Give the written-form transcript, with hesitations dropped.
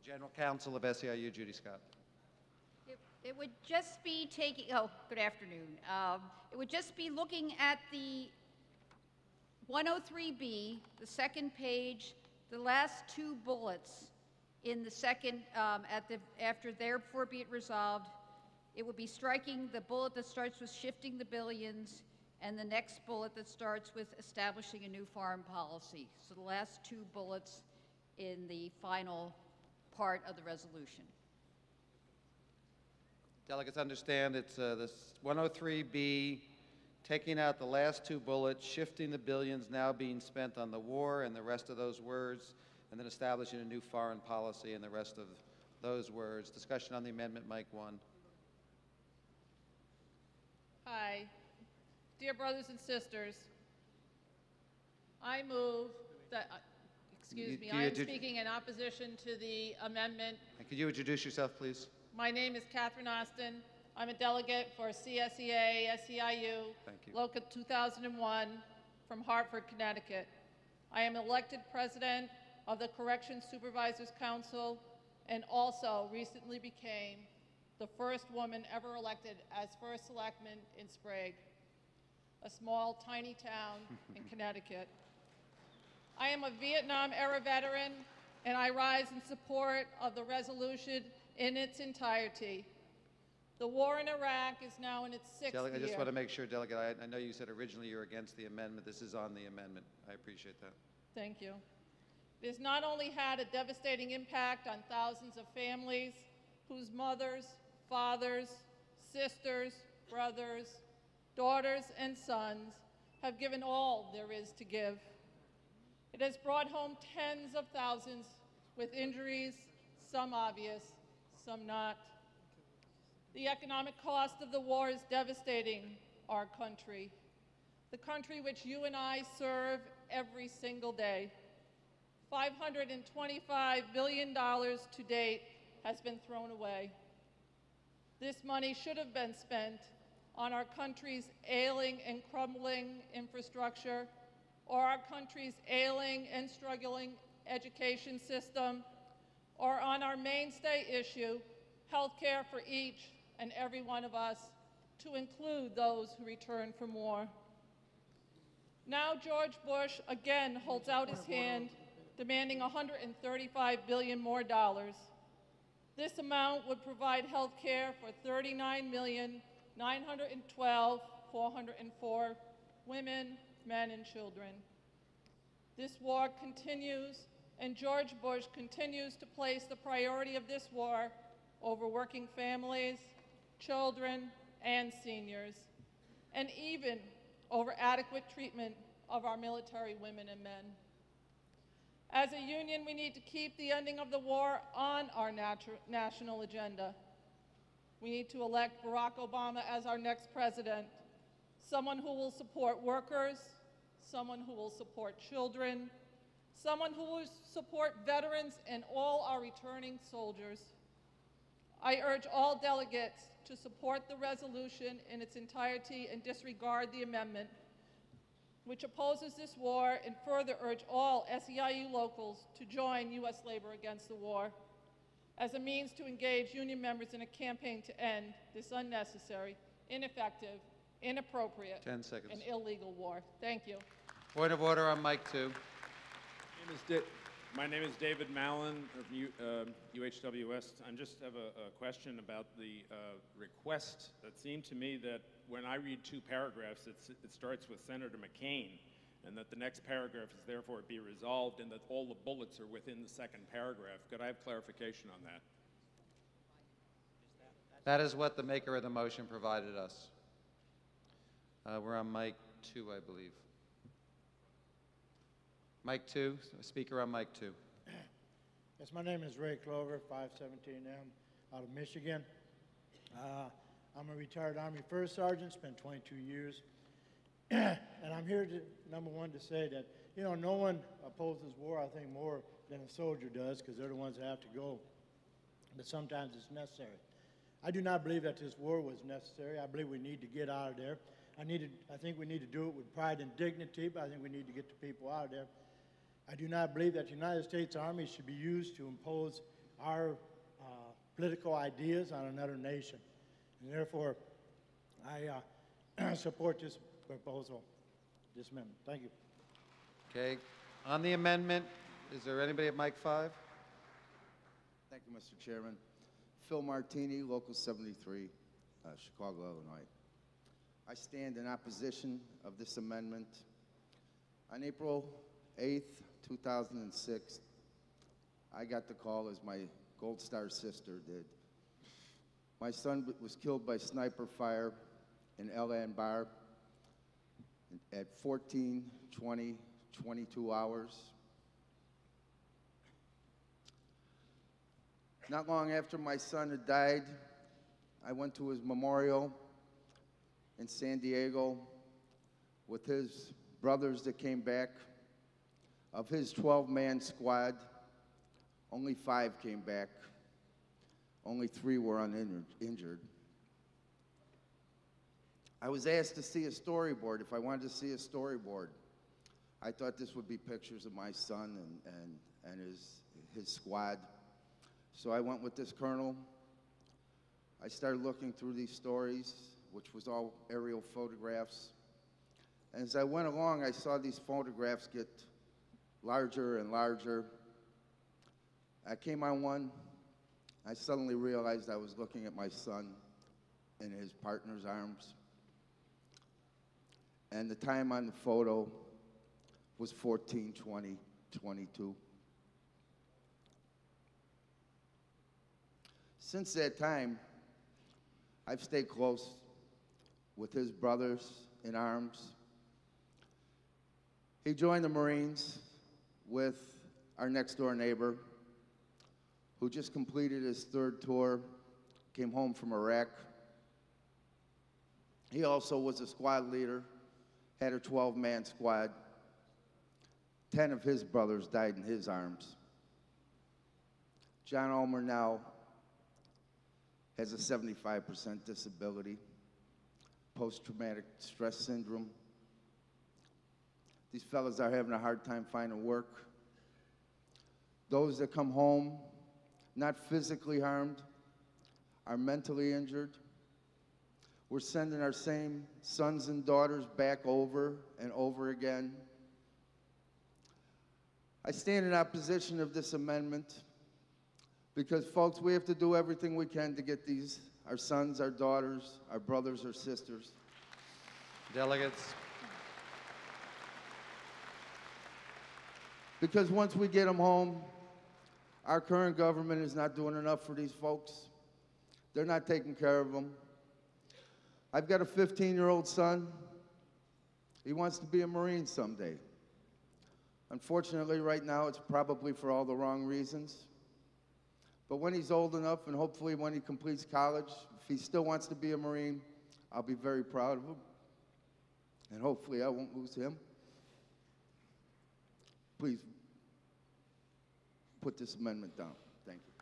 General Counsel of SEIU, Judy Scott. It would just be taking, oh, good afternoon. It would just be looking at the 103B, the second page, the last two bullets in the second, after therefore be it resolved, it would be striking the bullet that starts with shifting the billions and the next bullet that starts with establishing a new foreign policy. So the last two bullets in the final part of the resolution. Delegates understand it's this 103B, taking out the last two bullets, shifting the billions now being spent on the war and the rest of those words, and then establishing a new foreign policy and the rest of those words. Discussion on the amendment, Mike 1. Hi. Dear brothers and sisters, I move that, I am speaking in opposition to the amendment. And could you introduce yourself, please? My name is Catherine Austin. I'm a delegate for CSEA, SEIU, Local 2001 from Hartford, Connecticut. I am elected president of the Corrections Supervisors Council and also recently became the first woman ever elected as first selectman in Sprague, a small, tiny town in Connecticut. I am a Vietnam-era veteran, and I rise in support of the resolution in its entirety. The war in Iraq is now in its sixth year. I just want to make sure, Delegate, I know you said originally you were against the amendment. This is on the amendment. I appreciate that. Thank you. It has not only had a devastating impact on thousands of families whose mothers, fathers, sisters, brothers, daughters, and sons have given all there is to give. It has brought home tens of thousands with injuries, some obvious, some not. The economic cost of the war is devastating our country, the country which you and I serve every single day. $525 billion to date has been thrown away. This money should have been spent on our country's ailing and crumbling infrastructure, or our country's ailing and struggling education system, or on our mainstay issue, health care for each and every one of us, to include those who return from war. Now George Bush again holds out his hand, demanding $135 billion more dollars. This amount would provide health care for 39,912,404 women, men, and children. This war continues, and George Bush continues to place the priority of this war over working families, children, and seniors, and even over adequate treatment of our military women and men. As a union, we need to keep the ending of the war on our national agenda. We need to elect Barack Obama as our next president, someone who will support workers, someone who will support children, someone who will support veterans and all our returning soldiers. I urge all delegates to support the resolution in its entirety and disregard the amendment, which opposes this war, and further urge all SEIU locals to join U.S. labor against the war as a means to engage union members in a campaign to end this unnecessary, ineffective, inappropriate, 10 seconds. and illegal war. Thank you. Point of order on Mike 2. My name is David Mallon of UHWS. I just have a question about the request. It seemed to me that when I read two paragraphs, it starts with Senator McCain, and that the next paragraph is therefore be resolved, and that all the bullets are within the second paragraph. Could I have clarification on that? That is what the maker of the motion provided us. We're on Mike 2, I believe. Mike 2, speaker on Mike 2. Yes, my name is Ray Clover, 517M, out of Michigan. I'm a retired Army First Sergeant, spent 22 years. And I'm here to, number one, to say that, you know, no one opposes war, I think, more than a soldier does, because they're the ones that have to go. But sometimes it's necessary. I do not believe that this war was necessary. I believe we need to get out of there. I think we need to do it with pride and dignity, but I think we need to get the people out of there. I do not believe that the United States Army should be used to impose our political ideas on another nation. And therefore, I support this proposal, this amendment. Thank you. Okay. On the amendment, is there anybody at mic 5? Thank you, Mr. Chairman. Phil Martini, Local 73, Chicago, Illinois. I stand in opposition of this amendment. On April 8th, 2006, I got the call, as my Gold Star sister did. My son was killed by sniper fire in El Anbar at 14:20:22 hours. Not long after my son had died, I went to his memorial in San Diego with his brothers that came back. Of his 12-man squad, only 5 came back. Only 3 were uninjured. I was asked to see a storyboard, if I wanted to see a storyboard. I thought this would be pictures of my son and his squad. So I went with this colonel. I started looking through these stories, which was all aerial photographs. And as I went along, I saw these photographs get larger and larger. I came on one. I suddenly realized I was looking at my son in his partner's arms. And the time on the photo was 14:20:22. Since that time, I've stayed close with his brothers in arms. He joined the Marines with our next door neighbor, who just completed his 3rd tour, came home from Iraq. He also was a squad leader, had a 12-man squad. 10 of his brothers died in his arms. John Ulmer now has a 75% disability, post-traumatic stress syndrome. These fellas are having a hard time finding work. Those that come home, not physically harmed, are mentally injured. We're sending our same sons and daughters back over and over again. I stand in opposition of this amendment because, folks, we have to do everything we can to get these, our sons, our daughters, our brothers, our sisters. Delegates. Because once we get them home, our current government is not doing enough for these folks. They're not taking care of them. I've got a 15-year-old son. He wants to be a Marine someday. Unfortunately, right now, it's probably for all the wrong reasons. But when he's old enough, and hopefully when he completes college, if he still wants to be a Marine, I'll be very proud of him. And hopefully I won't lose him. Please put this amendment down. Thank you.